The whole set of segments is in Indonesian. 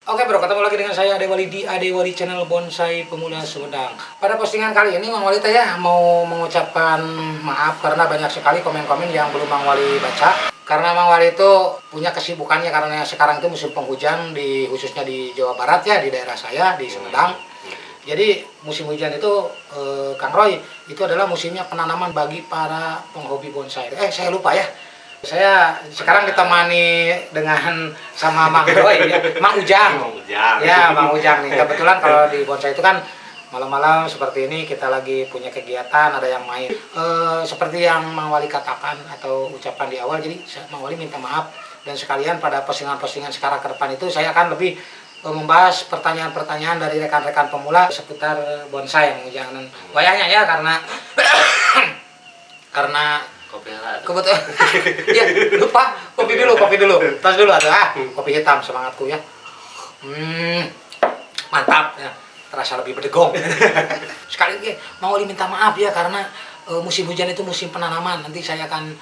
Oke bro, ketemu lagi dengan saya Ade Wali di Ade Wali channel Bonsai Pemula Sumedang. Pada postingan kali ini Mang Wali ya mau mengucapkan maaf karena banyak sekali komen-komen yang belum Mang Wali baca. Karena Mang Wali itu punya kesibukannya karena sekarang itu musim penghujan khususnya di Jawa Barat ya, di daerah saya di Sumedang. Jadi musim hujan itu Kang Roy itu adalah musimnya penanaman bagi para penghobi bonsai. Saya lupa ya. Saya sekarang ditemani dengan sama Mang Roy, ya. Mang Ujang. Ya, Mang Ujang nih. Kebetulan kalau di bonsai itu kan malam-malam seperti ini kita lagi punya kegiatan, ada yang main. Seperti yang Mang Wali katakan atau ucapan di awal, jadi Mang Wali minta maaf. Dan sekalian pada postingan-postingan sekarang ke depan itu saya akan lebih membahas pertanyaan-pertanyaan dari rekan-rekan pemula seputar bonsai, Mang Ujang. Dan wayahnya ya karena kebetulan ya lupa kopi dulu tas dulu kopi hitam semangatku ya. Mantap ya, terasa lebih berdegong. Sekali lagi mau diminta maaf ya karena musim hujan itu musim penanaman. Nanti saya akan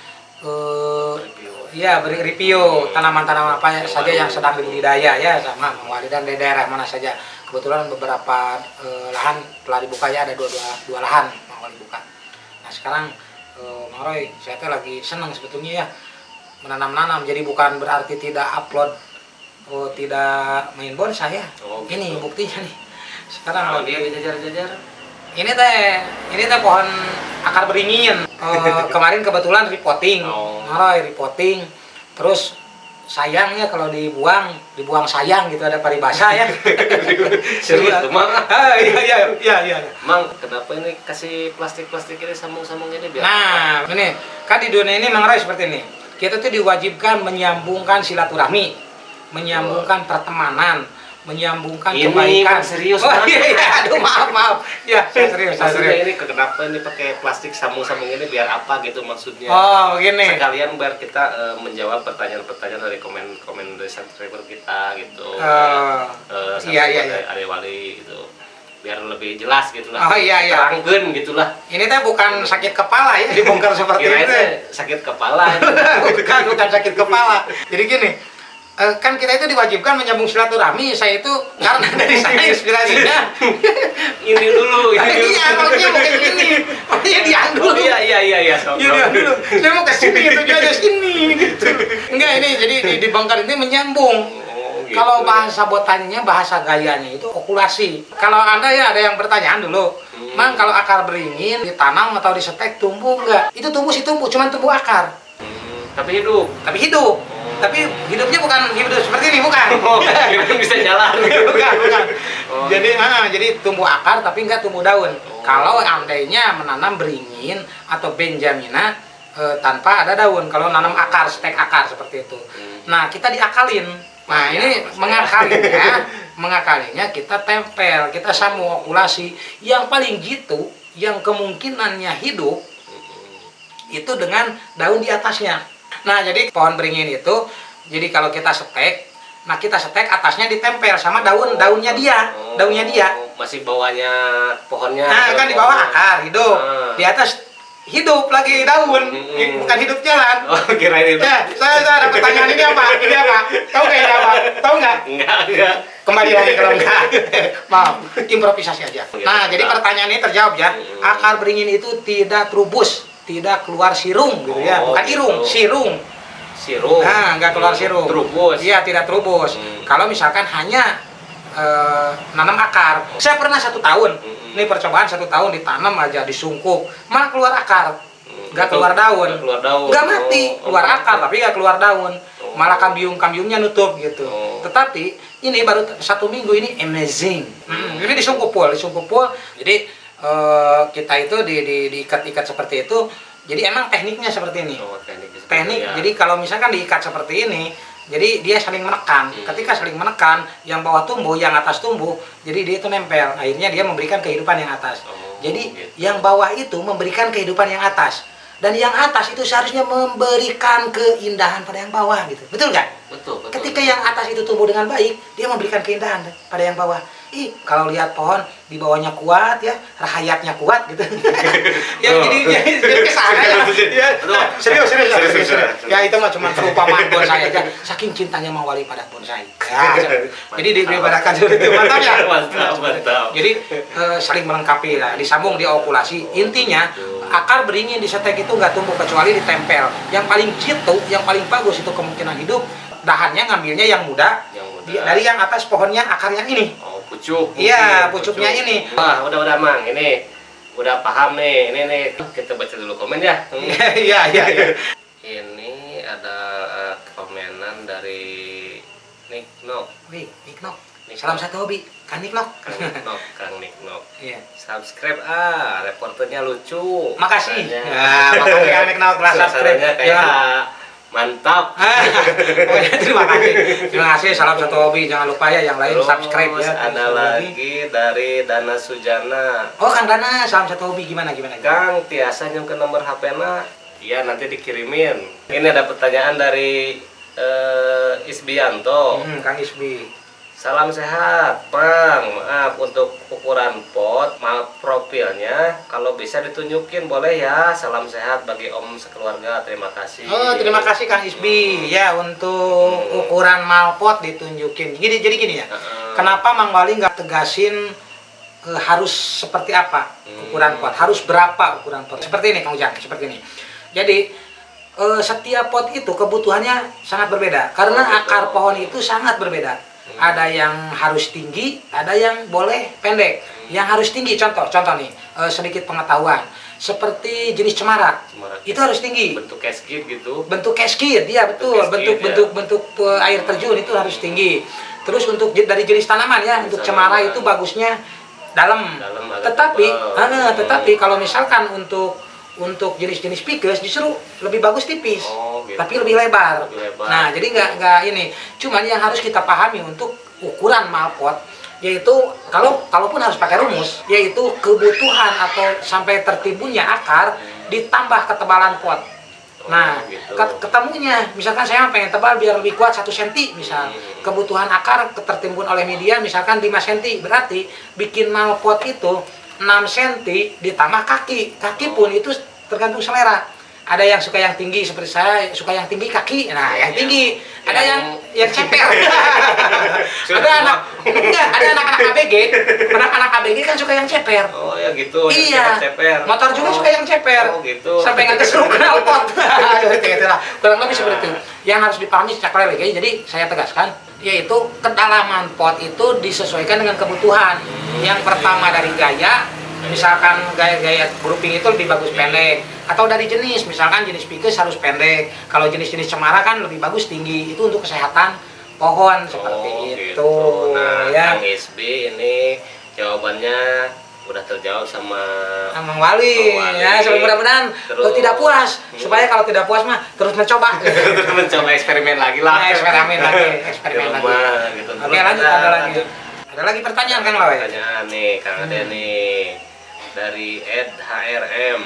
beri review tanaman-tanaman apa saja yang sedang dibudidaya ya sama Mang Wali dan di daerah mana saja. Kebetulan beberapa lahan telah dibuka ya, ada dua lahan Mang Wali buka. Nah sekarang Mang Roy, saya tuh lagi senang sebetulnya ya menanam-nanam. Jadi bukan berarti tidak upload, tidak main bonsai ya. Gitu. Ini buktinya nih. Sekarang dia jajar-jajar. Ini teh pohon akar beringin. Kemarin kebetulan repotting. Mang Roy repotting. Terus sayangnya kalau dibuang sayang gitu, ada paribasa ya. Serius tuh Mang? Iya. Mang, kenapa ini kasih plastik ini sambung-sambung ini biar? Nah, ini kan di dunia ini Mang Roy seperti ini. Kita tuh diwajibkan menyambungkan silaturahmi, menyambungkan pertemanan, menyambungkan kebaikan. Serius? Iya. Aduh, maaf. Ya, saya serius. Ini kenapa ini pakai plastik sambung-sambung ini biar apa gitu maksudnya? Oh, begini. Sekalian biar kita menjawab pertanyaan-pertanyaan dari komen dari subscriber kita gitu. Iya. Ade Wali gitu. Biar lebih jelas gitu lah. Oh iya. Terangkeun gitulah. Ini teh bukan sakit kepala ya dibongkar seperti itu. Sakit kepala. bukan sakit kepala. Jadi gini, kan kita itu diwajibkan menyambung silaturahmi. Saya itu karena dari sana inspirasinya ini dulu. Iya, maksudnya bukan ini. Maksudnya diang dulu. Iya. Iya dulu. Saya mau ke sini gitu aja sini gitu. Enggak, ini jadi dibongkar ini menyambung. Gitu. Kalau bahasa botannya, bahasa gayanya itu okulasi. Kalau Anda ya ada yang bertanyaan dulu, Mang kalau akar beringin ditanam atau disetek tumbuh enggak? Itu tumbuh sih tumbuh, cuman tumbuh akar. Tapi hidup. Tapi hidupnya bukan hidup seperti ini, bukan. Bisa jalan. bukan. Jadi tumbuh akar tapi enggak tumbuh daun. Kalau andainya menanam beringin atau benjamina tanpa ada daun, kalau nanam akar, stek akar seperti itu. Nah, kita diakalin. Nah, ini mengakalinya kita tempel, kita sambung okulasi. Yang paling gitu, yang kemungkinannya hidup itu dengan daun di atasnya. Nah, jadi pohon beringin itu, jadi kalau kita setek, kita setek atasnya ditempel sama daunnya dia. Masih bawahnya pohonnya. Nah, kan di bawah akar hidup, di atas hidup lagi daun, bukan hidup jalan. Oh, kirain itu. Ya, saya ada pertanyaan ini apa? Tahu nggak ini apa? Tahu nggak? Enggak. Kembali lagi kalau enggak. Maaf, improvisasi aja. Nah, jadi pertanyaan ini terjawab ya. Akar beringin itu tidak trubus, tidak keluar sirung gitu ya. Bukan irung, sirung. Nah, nggak keluar sirung. Trubus. Iya, tidak trubus. Kalau misalkan hanya nanam akar. Saya pernah 1 tahun. Ini percobaan 1 tahun ditanam aja, disungkup, malah keluar akar, nggak keluar daun, nggak mati, keluar akar tapi nggak keluar daun, malah kambiumnya nutup gitu. Tetapi ini baru 1 minggu ini amazing. Ini disungkup pul. Jadi kita itu diikat seperti itu. Jadi emang tekniknya seperti ini. Teknik. Jadi kalau misalkan diikat seperti ini, jadi dia saling menekan. Ketika saling menekan, yang bawah tumbuh, yang atas tumbuh, jadi dia itu nempel. Akhirnya dia memberikan kehidupan yang atas. Jadi yang bawah itu memberikan kehidupan yang atas. Dan yang atas itu seharusnya memberikan keindahan pada yang bawah gitu. Betul nggak? Betul. Ketika yang atas itu tumbuh dengan baik, dia memberikan keindahan pada yang bawah. ih kalau lihat pohon di bawahnya kuat ya, rahayatnya kuat gitu. Ya jadi kesana ya. Ya, serius. Ya itu mah cuma perumpamaan bonsai aja. Saking cintanya Mang Wali pada bonsai. Ya, jadi diibaratkan seperti itu. Mantap ya? Mantap. Jadi saling melengkapi lah, disambung diokulasi. Intinya akar beringin di setek itu nggak tumbuh kecuali ditempel. Yang paling jitu, yang paling bagus itu kemungkinan hidup. Dahannya ngambilnya yang muda, dari yang atas pohonnya akarnya ini. Oh, pucuk. Iya, pucuknya ini. Wah, udah Mang, ini udah paham nih. Ini kita baca dulu komen ya. Iya. Ini ada komenan dari Niknok. Wih, Niknok. Salam satu hobi, Kang Niknok. Kang Niknok. Iya. Subscribe reporternya lucu. Makasih. Katanya. Ya, makasih Kang Niknok telah subscribe. Suasananya kayak mantap. Terima kasih. Salam satu hobi. Jangan lupa ya yang lain Terus subscribe ya. ada lagi dari Dana Sujana. Oh, Kang Dana, salam satu hobi gimana? Kang, tiasa nyung ke nomor HP-na. Iya, nanti dikirimin. Ini ada pertanyaan dari Isbianto. Kang Isbi. Salam sehat, Bang. Maaf untuk ukuran pot, maaf profilnya. Kalau bisa ditunjukin boleh ya. Salam sehat bagi Om sekeluarga. Terima kasih. Oh, terima kasih Kang Isbi ya untuk ukuran malpot ditunjukin. Jadi gini ya. Kenapa Mang Wali nggak tegasin harus seperti apa ukuran pot? Harus berapa ukuran pot? Seperti ini Kang Ujang, seperti ini. Jadi setiap pot itu kebutuhannya sangat berbeda karena akar pohon itu sangat berbeda. Ada yang harus tinggi, ada yang boleh pendek. Yang harus tinggi, contoh nih, sedikit pengetahuan. Seperti jenis cemara, itu harus tinggi. Bentuk casket gitu. Bentuk casket, iya betul. Bentuk air terjun itu harus tinggi. Terus untuk dari jenis tanaman ya, untuk cemara itu bagusnya dalam. Tetapi kalau misalkan untuk jenis-jenis pikes justru lebih bagus tipis, gitu. tapi lebih lebar. Nah, jadi nggak ini. Cuman yang harus kita pahami untuk ukuran malpot, yaitu kalaupun harus pakai rumus, yaitu kebutuhan atau sampai tertimbunnya akar ditambah ketebalan pot. Nah, gitu. ketemunya, misalkan saya pengen tebal biar lebih kuat 1 cm misal. Kebutuhan akar tertimbun oleh media misalkan 5 cm, berarti bikin malpot itu 6 cm ditambah kaki pun itu tergantung selera. Ada yang suka yang tinggi seperti saya, suka yang tinggi kaki. Nah, yang tinggi. Ada yang ceper. ada anak-anak ABG. Anak-anak ABG kan suka yang ceper. Oh ya gitu. Iya. Ceper. Motor juga suka yang ceper. Oh gitu. Sampai nggak keseru knalpot. Itulah. Kurang lebih seperti itu. Yang harus dipahami secara lagi. Jadi saya tegaskan, yaitu kedalaman pot itu disesuaikan dengan kebutuhan. Yang pertama dari gaya. Misalkan gaya grouping itu lebih bagus pendek, atau dari jenis, misalkan jenis pikes harus pendek, kalau jenis-jenis cemara kan lebih bagus tinggi, itu untuk kesehatan pohon seperti itu. Gitu. Nah, ya. Kang SB ini jawabannya udah terjawab sama Mang Wali. Ya, mudah-mudahan tidak puas, supaya kalau tidak puas mah terus mencoba. Terus mencoba eksperimen lagi lah. Eksperimen lagi. Gitu. Oke, lanjut ada lagi pertanyaan Kang Lawe. Pertanyaan nih Kang Ade nih dari Ed HRM.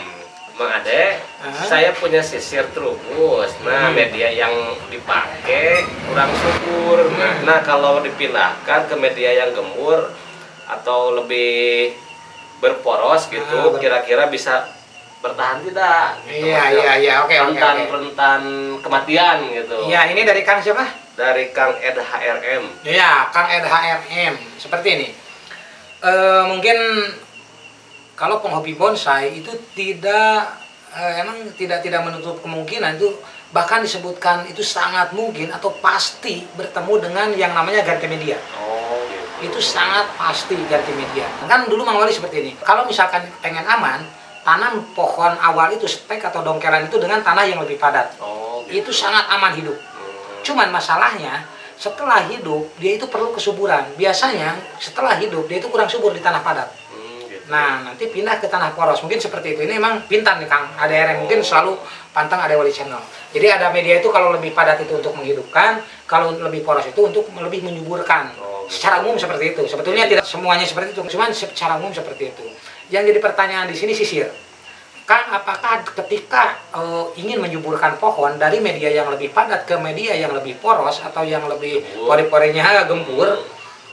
Mang Ade, saya punya sisir trubus. Nah, media yang dipakai kurang subur. Nah, kalau dipindahkan ke media yang gembur atau lebih berporos gitu, kira-kira bisa bertahan tidak? Gitu. Iya. Oke. Rentan kematian gitu. Iya, ini dari Kang siapa? Dari Kang Ed HRM. Iya, Kang Ed HRM. Seperti ini. Mungkin kalau penghobi bonsai itu tidak menutup kemungkinan, itu bahkan disebutkan itu sangat mungkin atau pasti bertemu dengan yang namanya ganti media. Oh, gitu. Itu sangat pasti ganti media. Kan dulu Mang Wali seperti ini. Kalau misalkan pengen aman, tanam pohon awal itu stek atau dongkelan itu dengan tanah yang lebih padat. Oh, gitu. Itu sangat aman hidup. Cuman masalahnya setelah hidup dia itu perlu kesuburan. Biasanya setelah hidup dia itu kurang subur di tanah padat. Gitu. Nah, nanti pindah ke tanah poros. Mungkin seperti itu. Ini memang pintar nih Kang. Ada yang mungkin selalu pantang Ade Wali Channel. Jadi ada media itu kalau lebih padat itu untuk menghidupkan, kalau lebih poros itu untuk lebih menyuburkan. Secara umum seperti itu. Sebetulnya tidak semuanya seperti itu, cuman secara umum seperti itu. Yang jadi pertanyaan di sini sisir. Kang, apakah ketika ingin menyuburkan pohon dari media yang lebih padat ke media yang lebih poros atau yang lebih pori-porinya gembur,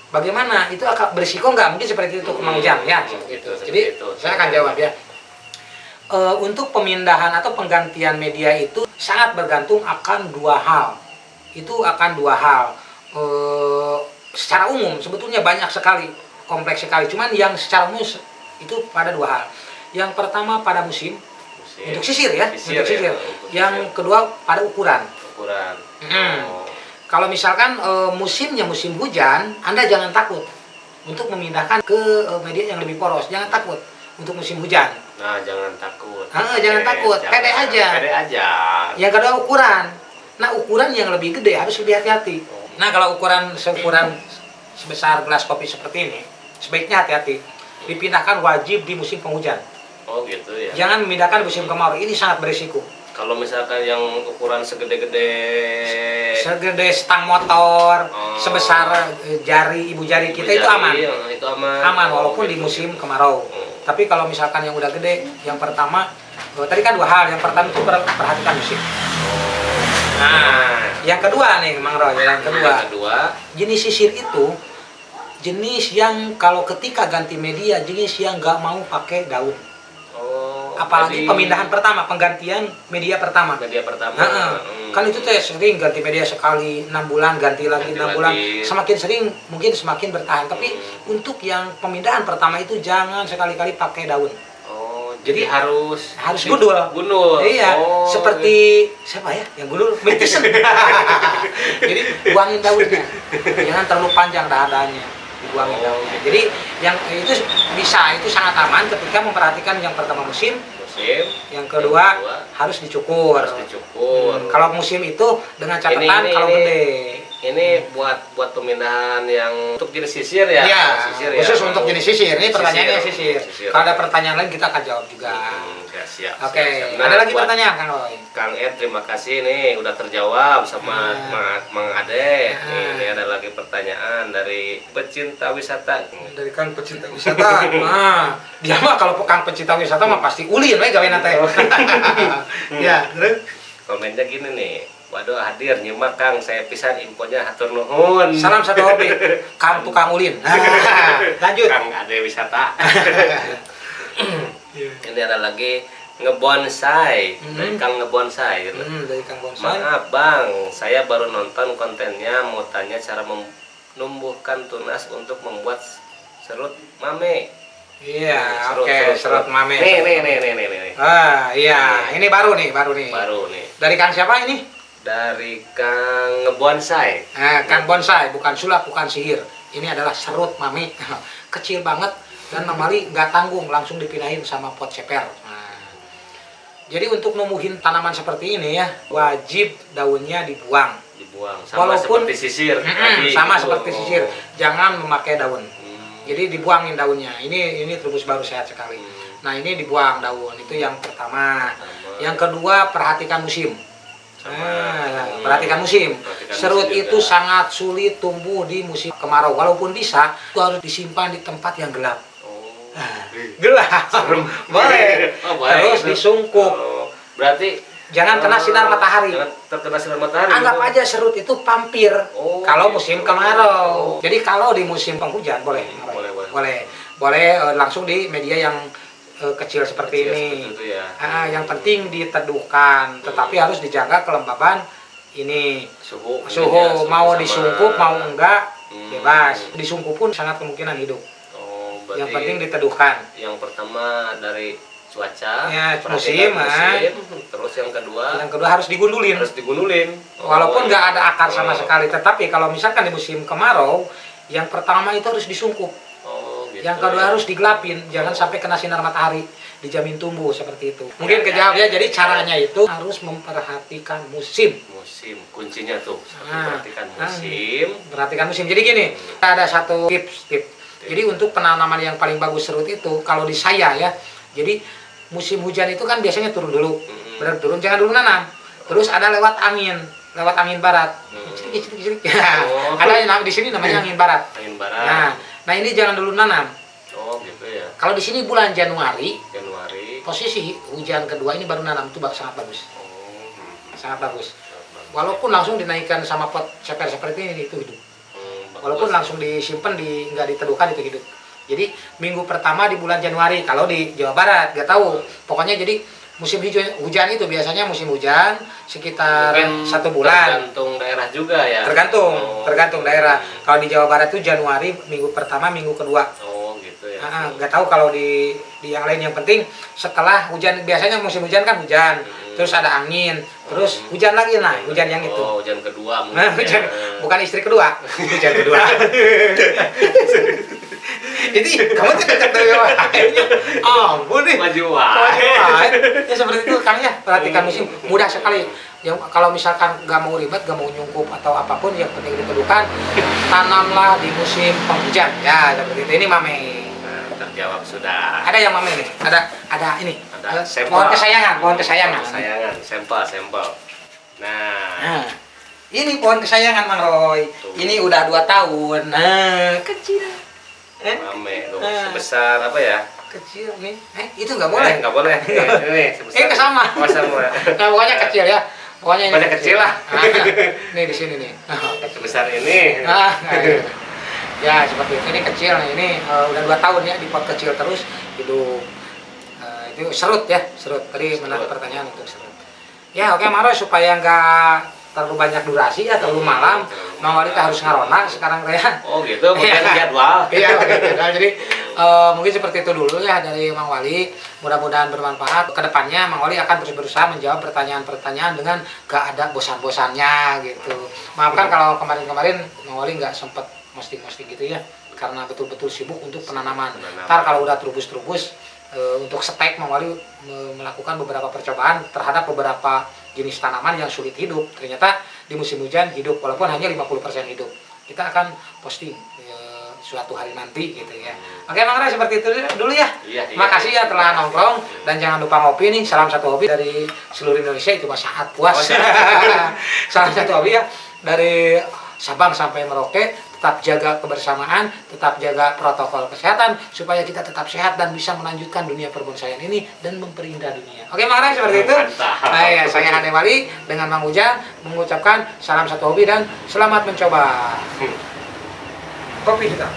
Bagaimana? Itu akan berisiko nggak? Mungkin seperti itu Mang Ujang ya. Gitu, Jadi seperti itu. saya akan jawab ya. Untuk pemindahan atau penggantian media itu sangat bergantung akan dua hal. Itu akan dua hal. Secara umum sebetulnya banyak sekali, kompleks sekali. Cuman yang secara umum itu pada dua hal. Yang pertama pada musim. Untuk sisir ya, untuk sisir. Yang kedua pada ukuran. Kalau misalkan musimnya musim hujan, Anda jangan takut untuk memindahkan ke media yang lebih poros. Jangan takut untuk musim hujan. Nah, jangan takut. Jangan takut, pede aja. Pede aja. Yang kedua ukuran. Nah, ukuran yang lebih gede harus lebih hati-hati. Nah, kalau ukuran sebesar gelas kopi seperti ini, sebaiknya hati-hati. Dipindahkan wajib di musim penghujan. Oh gitu ya. Jangan memindahkan musim kemarau. Ini sangat berisiko. Kalau misalkan yang ukuran segede-gede Stang motor, sebesar ibu jari kita itu aman. Itu aman. Aman walaupun di musim kemarau. Tapi kalau misalkan yang udah gede, yang pertama tadi kan dua hal. Yang pertama itu perhatikan musim. Nah, yang kedua nih Mang Roy, yang kedua, jenis sisir itu jenis yang kalau ketika ganti media, jenis yang nggak mau pakai daun. Apalagi pemindahan pertama, penggantian media pertama. Kan itu teh sering ganti media sekali 6 bulan, ganti lagi 6 bulan. Semakin sering mungkin semakin bertahan. Tapi untuk yang pemindahan pertama itu jangan sekali-kali pakai daun. Jadi harus gundul. Iya, seperti siapa ya yang gundul? Mitisen. Jadi buangin daunnya. Jangan terlalu panjang dadanya. Dibuangin daunnya. Jadi yang itu bisa, itu sangat aman ketika memperhatikan yang pertama musim, yang kedua harus dicukur. Kalau musim itu dengan catatan kalau gede. Ini buat pemindahan yang untuk jenis sisir ya? Iya, sisir khusus untuk jenis sisir. Ini pertanyaannya sisir. Kalau ada pertanyaan lain kita akan jawab juga. Siap. Oke, Nah, ada lagi pertanyaan Kang Roy? Kang Ed, terima kasih nih udah terjawab sama Mang Ade. Ini ada lagi pertanyaan dari pecinta wisata. Dari Kang pecinta wisata. Dia mah kalau Kang pecinta wisata mah pasti ulin we gaweana teh. Ya, terus komennya gini nih. Waduh, hadir nyimak Kang, saya pisan infonya hatur nuhun. Salam satu hobi, Kang tukang ulin. Lanjut. Kang Ade wisata. Ini ada lagi ngebonsai, dari Kang ngebonsai. Dari Kang Bonsai. Maaf Bang, saya baru nonton kontennya, mau tanya cara menumbuhkan tunas untuk membuat serut mame. Iya, oke, serut mame. Nih. Iya, ini baru nih. Dari Kang siapa ini? Dari Kang ngebonsai. Kang bonsai, bukan sulap, bukan sihir. Ini adalah serut mami, kecil banget dan normally nggak tanggung, langsung dipindahin sama pot ceper. Jadi untuk numbuhin tanaman seperti ini ya, wajib daunnya dibuang. Sama Walaupun seperti sisir. Sama seperti sisir, jangan memakai daun. Jadi dibuangin daunnya. Ini terubus baru sehat sekali. Nah ini dibuang daun, itu yang pertama. Yang kedua perhatikan musim. Perhatikan musim. Serut itu sangat sulit tumbuh di musim kemarau. Walaupun bisa, itu harus disimpan di tempat yang gelap. Gelap. Boleh. Terus disungkup. Berarti jangan kena sinar matahari. Jangan terkena sinar matahari. Anggap aja serut itu pampir. Kalau musim kemarau. Jadi kalau di musim penghujan boleh. Langsung di media yang kecil seperti ini. Yang penting diteduhkan, tetapi harus dijaga kelembaban ini. Suhu mau disungkup mau enggak bebas. Disungkup pun sangat kemungkinan hidup. Yang penting diteduhkan. Yang pertama dari cuaca, musim. Terus yang kedua harus digundulin. Walaupun nggak ada akar sama sekali, tetapi kalau misalkan di musim kemarau, yang pertama itu harus disungkup. Yang kedua harus digelapin, jangan sampai kena sinar matahari, dijamin tumbuh seperti itu. Mungkin kejawab ya. Jadi caranya itu harus memperhatikan musim. Kuncinya tuh, perhatikan musim. Jadi gini, ada satu tips. Jadi untuk penanaman yang paling bagus serut itu, kalau di saya ya, jadi musim hujan itu kan biasanya turun dulu, benar turun, jangan dulu nanam. Terus ada lewat angin barat, cilik. Ada di sini namanya angin barat. Nah ini jangan dulu nanam. Kalau di sini bulan Januari, posisi hujan kedua ini baru nanam, itu sangat bagus. Sangat bagus. Walaupun langsung dinaikkan sama pot ceper seperti ini, itu hidup. Walaupun langsung disimpan nggak diteduhkan itu hidup. Jadi minggu pertama di bulan Januari kalau di Jawa Barat nggak tahu. Pokoknya jadi musim hujan itu biasanya musim hujan sekitar Mungkin 1 bulan. tergantung daerah juga ya. Tergantung daerah. Kalau di Jawa Barat itu Januari minggu pertama, minggu kedua. Oh gitu ya. Nggak tahu kalau di yang lain. Yang penting setelah hujan, biasanya musim hujan kan hujan, terus ada angin, terus hujan lagi, nah hujan yang itu. Oh, hujan kedua mungkin. Nah, hujan, bukan istri kedua, hujan kedua. Jadi kamu tidak cocok dari akhirnya, ampun nih. Maju Ya seperti itu Kang ya, perhatikan musim, mudah sekali. Yang kalau misalkan nggak mau ribet, nggak mau nyungkup atau apapun, yang penting diteduhkan, tanamlah di musim penghujan. Ya seperti itu. Ini Mame. Terjawab sudah. Ada yang Mame nih, ada ini. Ada sampel. Pohon kesayangan. Sampel. Nah, ini pohon kesayangan Mang Roy. Ini udah 2 tahun. Nah, kecil. Mame tuh sebesar apa ya? Kecil nih. Itu nggak boleh. Nggak boleh. Ini sebesar. Kesama. Sama. Nah, pokoknya kecil ya. Pokoknya ini Pokoknya kecil lah. Nih di sini nih. Sebesar ini. Iya. Ya seperti itu. Ini kecil. Nah, ini udah 2 tahun ya di pot kecil terus hidup. Itu serut ya, serut. Tadi menarik pertanyaan untuk serut. Ya oke Mang Roy, supaya nggak terlalu banyak durasi ya, terlalu malam, Mang Wali harus ngarona sekarang ya. Oh gitu, mungkin jadwal. Iya, jadi mungkin seperti itu dulu ya dari Mang Wali. Mudah-mudahan bermanfaat. Kedepannya Mang Wali akan terus berusaha menjawab pertanyaan-pertanyaan dengan gak ada bosan-bosannya gitu. Maafkan kalau kemarin-kemarin Mang Wali nggak sempat posting-posting gitu ya, karena betul-betul sibuk untuk penanaman. Ntar kalau udah terubus-terubus, untuk stek Mang Wali melakukan beberapa percobaan terhadap beberapa jenis tanaman yang sulit hidup. Ternyata di musim hujan hidup, walaupun hanya 50% hidup. Kita akan posting suatu hari nanti gitu ya. Oke Mang Roy, seperti itu dulu ya. Iya. Makasih ya telah nongkrong, dan jangan lupa ngopi nih. Salam satu hobi dari seluruh Indonesia, itu mah sangat puas. Salam satu hobi ya dari Sabang sampai Merauke. Tetap jaga kebersamaan, tetap jaga protokol kesehatan supaya kita tetap sehat dan bisa melanjutkan dunia perbonsaian ini dan memperindah dunia. Oke Mang Roy, seperti itu. Nah, saya Hade Wali dengan Mang Ujang mengucapkan salam satu hobi dan selamat mencoba. Kopi kita.